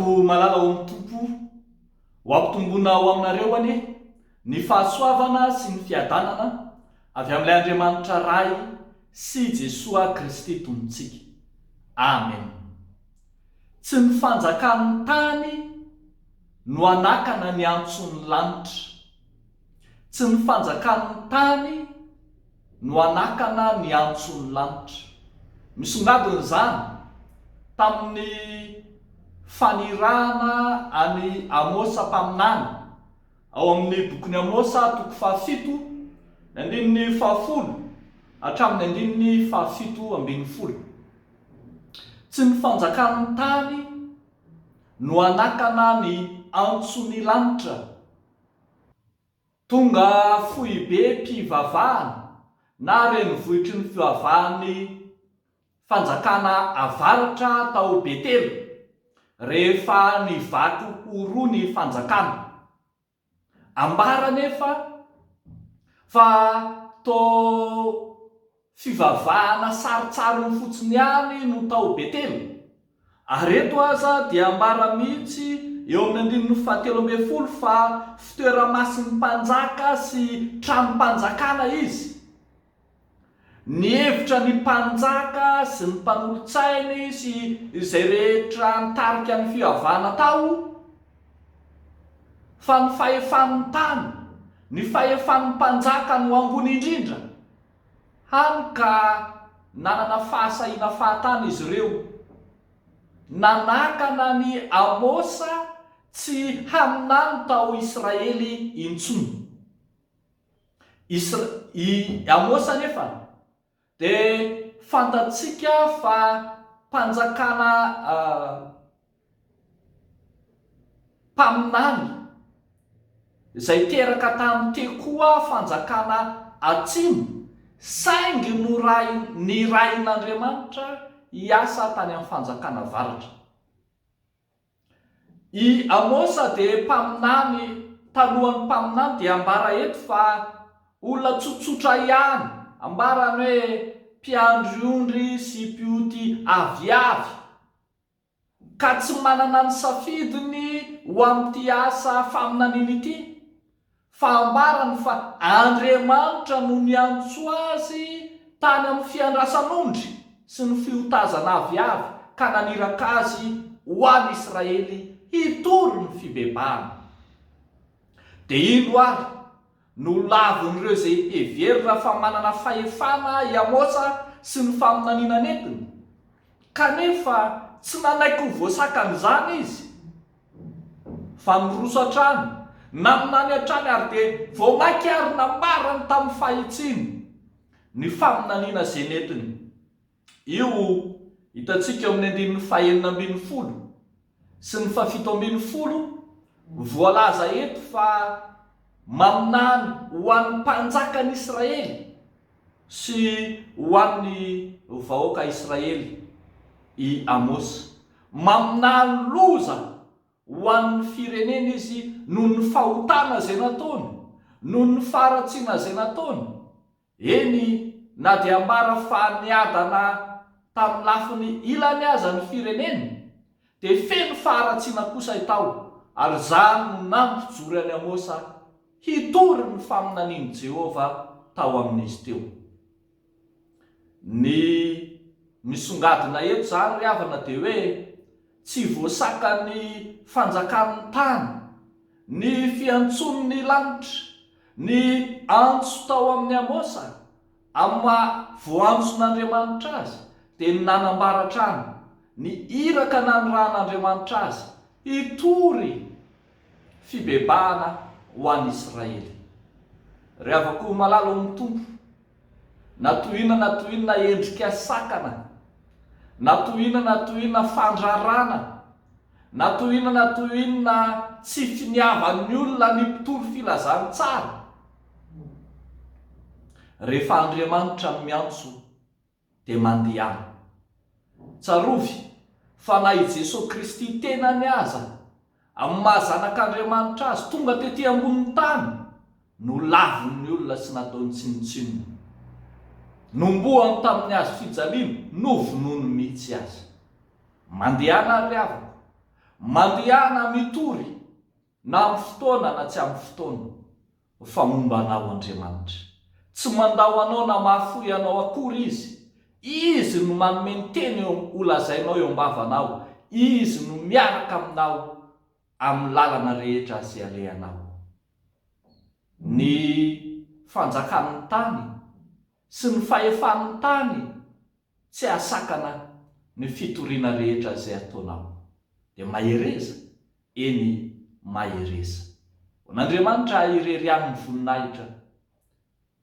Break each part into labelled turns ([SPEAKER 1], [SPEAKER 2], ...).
[SPEAKER 1] riavako malala ao amin'ny tompo ho ampitombona ao aminareo anie ny fahasoavana sy ny fiadanana avy amin'ilay Andriamanitra ray sy Jesoa Kristy tombontsika. Amen. Tsy ny fanjakan'ny tany no anakana ny antson'ny lanitra. Tsy ny fanjakan'ny tany no anakana ny antson'ny lanitra. Misongadina izany tamin'ny fanirahana any Amosa mpaminany ao amin'ny bokin'ny Amosa toko 7 andininy 10 hatramin'ny andininy 17. Tsy ny fanjakan'ny tany no anakana ny antson'ny lanitra. Tonga fohy be mpivavahana na renivohitry ny fivavahan'ny fanjakana avaratra tao Betely rehefa nivaky ho roa ny fanjakana. Ambara nefa fa to fivavahana saritsariny fotsiny ihany no tao Betely. Ary eto aza dia ambara mihitsy eo amin'ny 17 fa fitoeramasin'ny mpanjaka sy tranom-panjakana izy. Ny hevitra ny mpanjaka sy ny mpanolotsainy sy izay rehetra nitarika ny fivavahana tao fa ny fahefan'ny tany, ny fahefan'ny mpanjaka no ambony indrindra, hany ka nanana fahasahiana fahatany izy ireo. Nanakana ny Amosa tsy haminany tao Israely intsony. Amosa nefa dia fantatsika fa mpanjakana mpaminany izay teraka tamin'ny tekoa fanjakana atsimo, saingy ny rain'Andriamanitra hiasa tany amin'ny fanjakana avaratra. I Amosa dia mpaminany, talohan'ny mpaminany dia ambara eto fa olona tsotsotra ihany, ambara ny hoe mpiandriondry sy mpioty aviavy, ka tsy manana ny safidiny ho amin'ity asa faminaniana ity, fa ambarany fa Andriamanitra no niantso azy tany amin'ny fiandrasan'ondry sy ny fiotazana aviavy ka naniraka azy ho an'i Israely hitory ny fibebahana. Dia ino ary no lavin'ireo izay heverina fa manana fahefana i Amosa sy ny faminaniana netiny, kanefa tsy nanaiky ho voasakan'izany izy, fa niroso hatrany, naminany hatrany ary dia voamaiky ary nambarany tamin'ny fahitsiny ny faminaniana izay netiny. Io hitantsika eo amin'ny 19 sy ny 17 voalaza eto fa maminany ho an'ny mpanjakan'i Israely sy ho an'ny vahoaka Israely i Amosa. Maminany loza ho an'ny firenena izy noho ny fahotana izay nataony, noho ny faharatsiana izay nataony. Eny na dia ambara fa niadana tamin'ny lafiny ilany aza ny firenena dia feno faharatsiana kosa tao, ary izany no nampijorany Amosa hitory ny faminanian'i Jehova tao amin'izy teo. Ny misongadina eto izany ry havana dia hoe tsy voasakan'ny fanjakan'ny tany, ny fiantson'ny lanitra, ny antso tao amin'ny Amosa amin'ny voantson'Andriamanitra azy, dia nanambara hatrany ny iraka nanirahan'Andriamanitra azy hitory fibebahana ho an'i Israely. Ry havako malala amin'ny tompo, natohina endrika sakana, natohina fandrarana, natohina tsy finiavan'ny olona ny mpitoro filazany tsara. Rehefa Andriamanitra no miantso dia mandehana. Tsarovy fa na i Jesosy Kristy tenany aza amin'ny mahazanak'Andriamanitra azy tonga tetỳ ambonin'ny tany no lavin'ny olona sy nataony tsinotsinona. Nombohany tamin'ny hazo fijaliana, novonony mihitsy azy. Mandehana ry havako mandehana mitory na amin'ny fotoana na tsy amin'ny fotoana fa momba anao Andriamanitra. Tsy mandao anao na mahafoy anao akory izy no manome ny teny ho lazainao eo am-bavanao, izy no miaraka aminao amin'ny lalana rehetra izay alehanao. Ny fanjakan'ny tany sy ny fahefan'ny tany tsy asakana ny fitoriana rehetra izay ataonao. Dia mahereza, eny mahereza. N'Andriamanitra irery amin'ny voninahitra.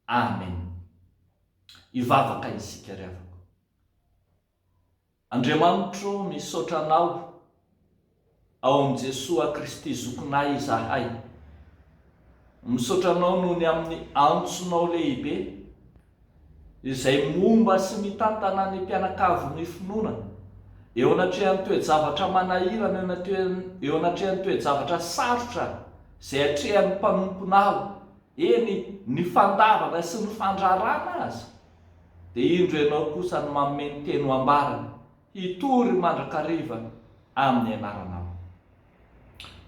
[SPEAKER 1] Amen. Ivavaka isika ry havako. Andriamanitro, misaotra anao ao amin'ny Jesosy Kristy zokinay izahay. Misaotra anao noho ny amin'ny antsonao lehibe izay momba sy mitantana ny mpianakavy ny finoana eo anatrehan'ny toe-javatra manahirana, eo anatrehan'ny toe-javatra sarotra izay atrehan'ny mpanomponao, eny ny fandavana sy ny fandrarana azy. Dia indro ianao kosa ny manome ny teny ho ambarana hitory mandrakariva amin'ny anaranao.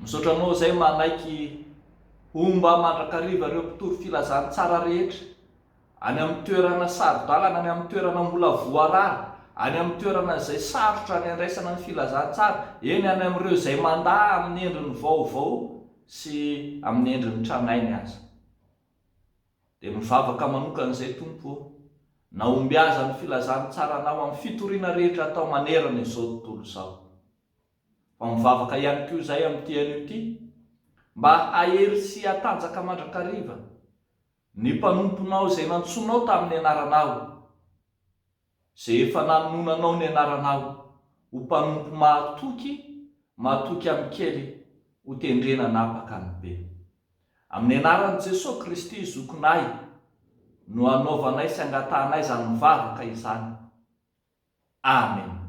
[SPEAKER 1] Misaotra anao izay manaiky homba mandrakariva ireo mpitory filazany tsara rehetra, any amin'ny toerana saro-dalana, any amin'ny toerana mbola voarara, any amin'ny toerana izay sarotra ny andraisana ny filazantsara, eny any amin'ireo izay mandà amin'ny endriny vaovao sy amin'ny endriny tranainy aza. Dia mivavaka manokana izay Tompo, na omby aza ny filazany tsaranao amin'ny fitoriana rehetra atao manerana izao tontolo izao. Fa mivavaka ihany koa izay amin'ity anio ity, mba hahery sy hatanjaka mandrakariva ny mpanomponao izay nantsonao tamin'ny anaranao, izay efa nanonanao ny anaranao ho mpanompo mahatoky amin'ny kely ho tendrena napaka ny be. Amin'ny anaran'i Jesosy Kristy zokinay no anaovanay sy angatahanay izany mivavaka izany. Amen.